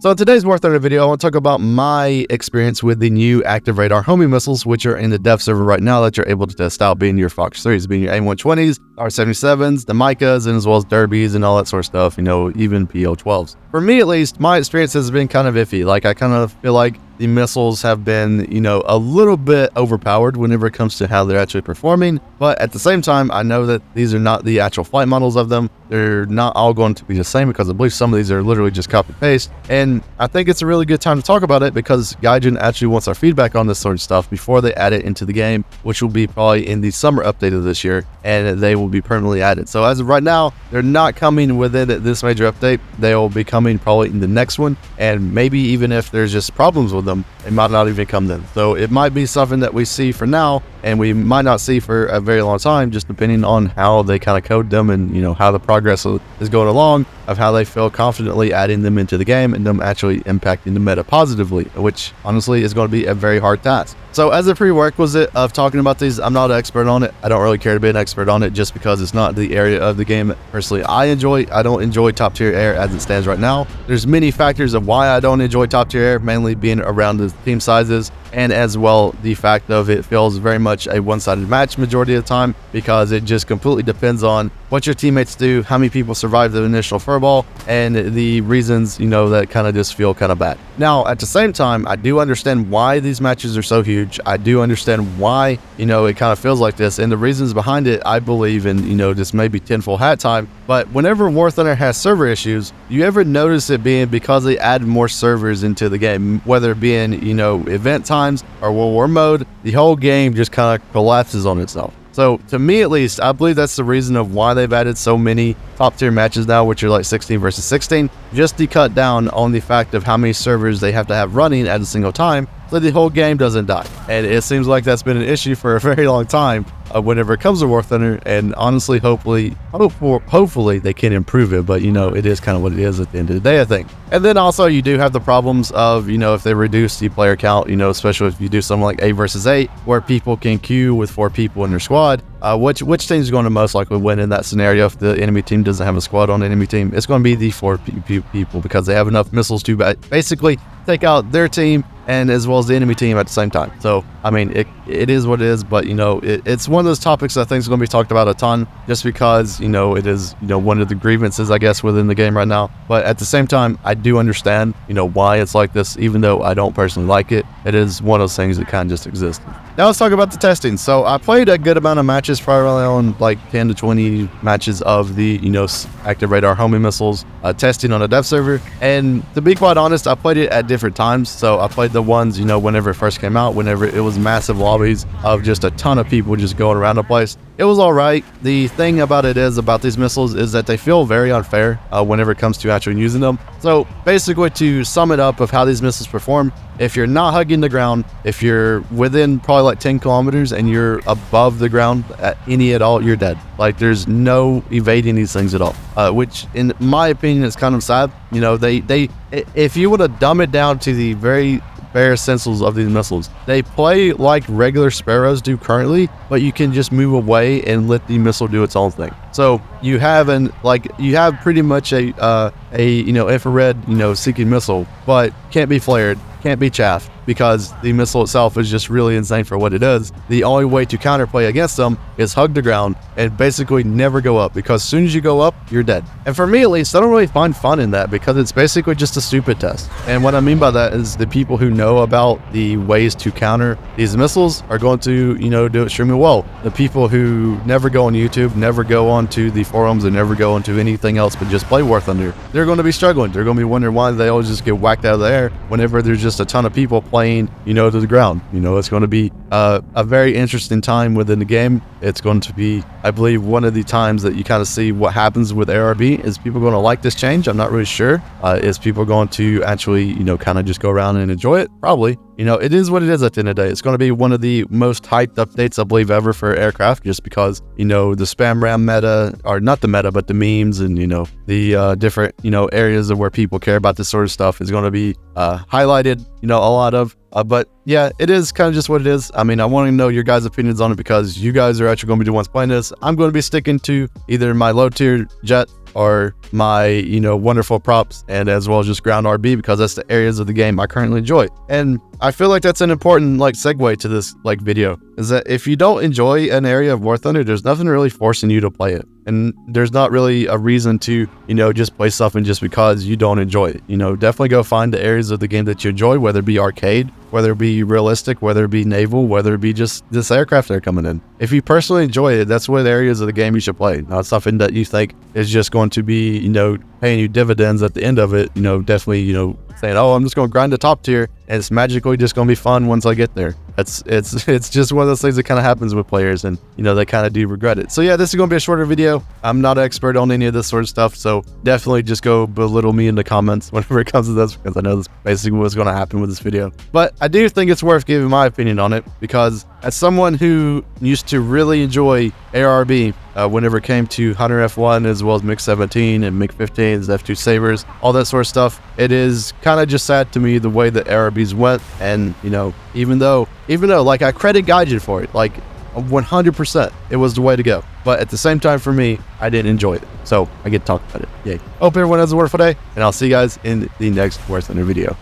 So in today's War Thunder video, I want to talk about my experience with the new active radar homing missiles, which are in the dev server right now that you're able to test out, being your Fox 3s, being your A120s, R77s, the Micas, and as well as Derbies and all that sort of stuff, even PO12s. For me, at least, my experience has been kind of iffy. Like, I kind of feel like the missiles have been, a little bit overpowered whenever it comes to how they're actually performing. But at the same time, I know that these are not the actual flight models of them. They're not all going to be the same because I believe some of these are literally just copy paste. And I think it's a really good time to talk about it because Gaijin actually wants our feedback on this sort of stuff before they add it into the game, which will be probably in the summer update of this year, and they will be permanently added. So as of right now, they're not coming within this major update. They will be coming probably in the next one, and maybe even if there's just problems with them, it might not even come then. So it might be something that we see for now, and we might not see for a very long time, just depending on how they kind of code them and how the progress is going along, of how they feel confidently adding them into the game and them actually impacting the meta positively, which honestly is going to be a very hard task. So as a prerequisite of talking about these, I'm not an expert on it. I don't really care to be an expert on it just because it's not the area of the game that personally I enjoy. I don't enjoy top tier air as it stands right now. There's many factors of why I don't enjoy top tier air, mainly being around the team sizes, and as well the fact of it feels very much a one-sided match majority of the time because it just completely depends on what your teammates do, how many people survive the initial furball, and the reasons, that kind of just feel kind of bad. Now, at the same time, I do understand why these matches are so huge. I do understand why, it kind of feels like this, and the reasons behind it, I believe in, just maybe tinfoil hat time. But whenever War Thunder has server issues, you ever notice it being because they add more servers into the game, whether it being, event times or World War mode, the whole game just kind of collapses on itself. So to me, at least, I believe that's the reason of why they've added so many top tier matches now, which are like 16 versus 16, just to cut down on the fact of how many servers they have to have running at a single time so the whole game doesn't die. And it seems like that's been an issue for a very long time whenever it comes to War Thunder, and honestly, hopefully they can improve it, but it is kind of what it is at the end of the day, I think. And then also you do have the problems of, if they reduce the player count, especially if you do something like 8 versus 8, where people can queue with 4 people in their squad, which team is going to most likely win in that scenario if the enemy team doesn't have a squad on the enemy team? It's going to be the 4 people because they have enough missiles to basically take out their team and as well as the enemy team at the same time. So, I mean, it is what it is, but, it's one of those topics I think is going to be talked about a ton just because, it is, one of the grievances, I guess, within the game right now. But at the same time, I do understand, why it's like this, even though I don't personally like it. It is one of those things that kind of just exists. Now let's talk about the testing. So I played a good amount of matches, probably on like 10 to 20 matches of the, active radar homing missiles testing on a dev server. And to be quite honest, I played it at different times. So I played the ones, whenever it first came out, whenever it was massive lobbies of just a ton of people just going around the place. It was all right. The thing about these missiles is that they feel very unfair whenever it comes to actually using them. So basically, to sum it up of how these missiles perform, if you're not hugging the ground, if you're within probably like 10 kilometers and you're above the ground at all, you're dead. Like, there's no evading these things at all, which in my opinion is kind of sad. If you want to dumb it down to the very bare essentials of these missiles, they play like regular Sparrows do currently, but you can just move away and let the missile do its own thing. So you have pretty much a infrared seeking missile, but can't be flared, can't be chaffed, because the missile itself is just really insane for what it is. The only way to counterplay against them is hug the ground and basically never go up, because as soon as you go up, you're dead. And for me, at least, I don't really find fun in that because it's basically just a stupid test. And what I mean by that is the people who know about the ways to counter these missiles are going to, do extremely well. The people who never go on YouTube, never go onto the forums, and never go into anything else but just play War Thunder, they're going to be struggling. They're going to be wondering why they always just get whacked out of the air whenever there's just a ton of people playing, to the ground. It's going to be a very interesting time within the game. It's going to be, I believe, one of the times that you kind of see what happens with ARB. Is people going to like this change? I'm not really sure. Is people going to actually, kind of just go around and enjoy it? Probably. It is what it is at the end of the day. It's going to be one of the most hyped updates, I believe, ever for aircraft, just because, the spam ram meta, or not the meta, but the memes and, the different, areas of where people care about this sort of stuff is going to be highlighted, a lot of. But yeah, it is kind of just what it is. I mean, I want to know your guys' opinions on it because you guys are actually going to be the ones playing this. I'm going to be sticking to either my low tier jet are my, you know, wonderful props, and as well as just ground RB, because that's the areas of the game I currently enjoy. And I feel like that's an important like segue to this like video, is that if you don't enjoy an area of War Thunder, there's nothing really forcing you to play it. And there's not really a reason to, you know, just play something just because you don't enjoy it. You know, definitely go find the areas of the game that you enjoy, whether it be arcade, whether it be realistic, whether it be naval, whether it be just this aircraft they're coming in. If you personally enjoy it, that's what areas of the game you should play. Not something that you think is just going to be, you know, paying you dividends at the end of it. You know, definitely, you know, saying, oh, I'm just going to grind the top tier and it's magically just going to be fun once I get there. It's just one of those things that kind of happens with players, and you know, they kind of do regret it. So yeah, this is going to be a shorter video. I'm not an expert on any of this sort of stuff, so definitely just go belittle me in the comments whenever it comes to this, because I know that's basically what's going to happen with this video. But I do think it's worth giving my opinion on it, because as someone who used to really enjoy ARB whenever it came to Hunter F1 as well as MiG-17 and MiG-15s, F2 Sabres, all that sort of stuff, it is kind of just sad to me the way that ARBs went. And you know, even though like I credit Gaijin for it, like 100%, it was the way to go. But at the same time, for me, I didn't enjoy it, so I get to talk about it. Yay. Hope everyone has a wonderful day, and I'll see you guys in the next War Thunder video.